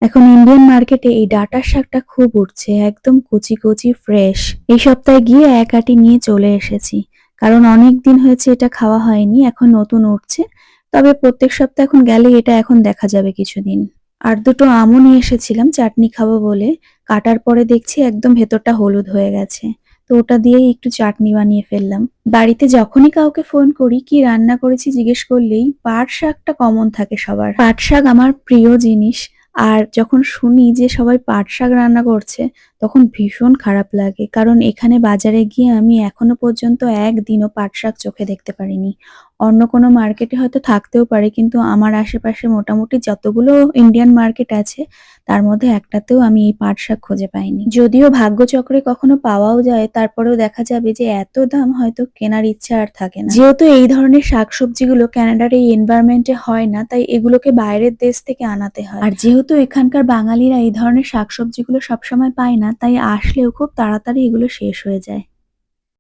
এখন ইন্ডিয়ান মার্কেটে এই ডাঁটার শাকটা খুব উঠছে, একদম কচি কচি ফ্রেশ। এই সপ্তাহে গিয়ে এক আঁটি নিয়ে চলে এসেছি, কারণ অনেক দিন হয়েছে এটা খাওয়া হয়নি, এখন নতুন উঠছে। তবে প্রত্যেক সপ্তাহে এখন গেলে এটা এখন দেখা যাবে কিছুদিন। আর দুটো আমও নিয়ে এসেছিলাম চাটনি খাবো বলে, কাটার পরে দেখছি একদম ভেতরটা হলুদ হয়ে গেছে। তো ওটা দিয়েই একটু চাটনি বানিয়ে ফেললাম। বাড়িতে যখনই কাউকে ফোন করি কি রান্না করেছি জিজ্ঞেস করলেই পাট শাকটা কমন থাকে সবার। পাট শাক আমার প্রিয় জিনিস। আর যখন শুনি যে সবাই পাট শাক রান্না করছে তখন ভীষণ খারাপ লাগে, কারণ এখানে বাজারে গিয়ে আমি এখনো পর্যন্ত একদিনও পাট শাক চোখে দেখতে পারিনি। অন্য কোনো মার্কেটে হয়তো থাকতেও পারে, কিন্তু আমার আশেপাশে মোটামুটি যতগুলো ইন্ডিয়ান মার্কেট আছে তার মধ্যে একটাতেও আমি এই পাট শাক খুঁজে পাইনি। যদিও ভাগ্যচক্রে কখনো পাওয়াও যায়, তারপরেও দেখা যাবে যে এত দাম হয়তো কেনার ইচ্ছা আর থাকে না। যেহেতু এই ধরনের শাকসবজিগুলো কানাডার এই এনভায়রনমেন্টে হয় না, তাই এগুলোকে বাইরের দেশ থেকে আনাতে হয়। আর যেহেতু এখানকার বাঙালিরা এই ধরনের শাকসবজিগুলো সবসময় পায় না, তাই আসলেও খুব তাড়াতাড়ি এগুলো শেষ হয়ে যায়।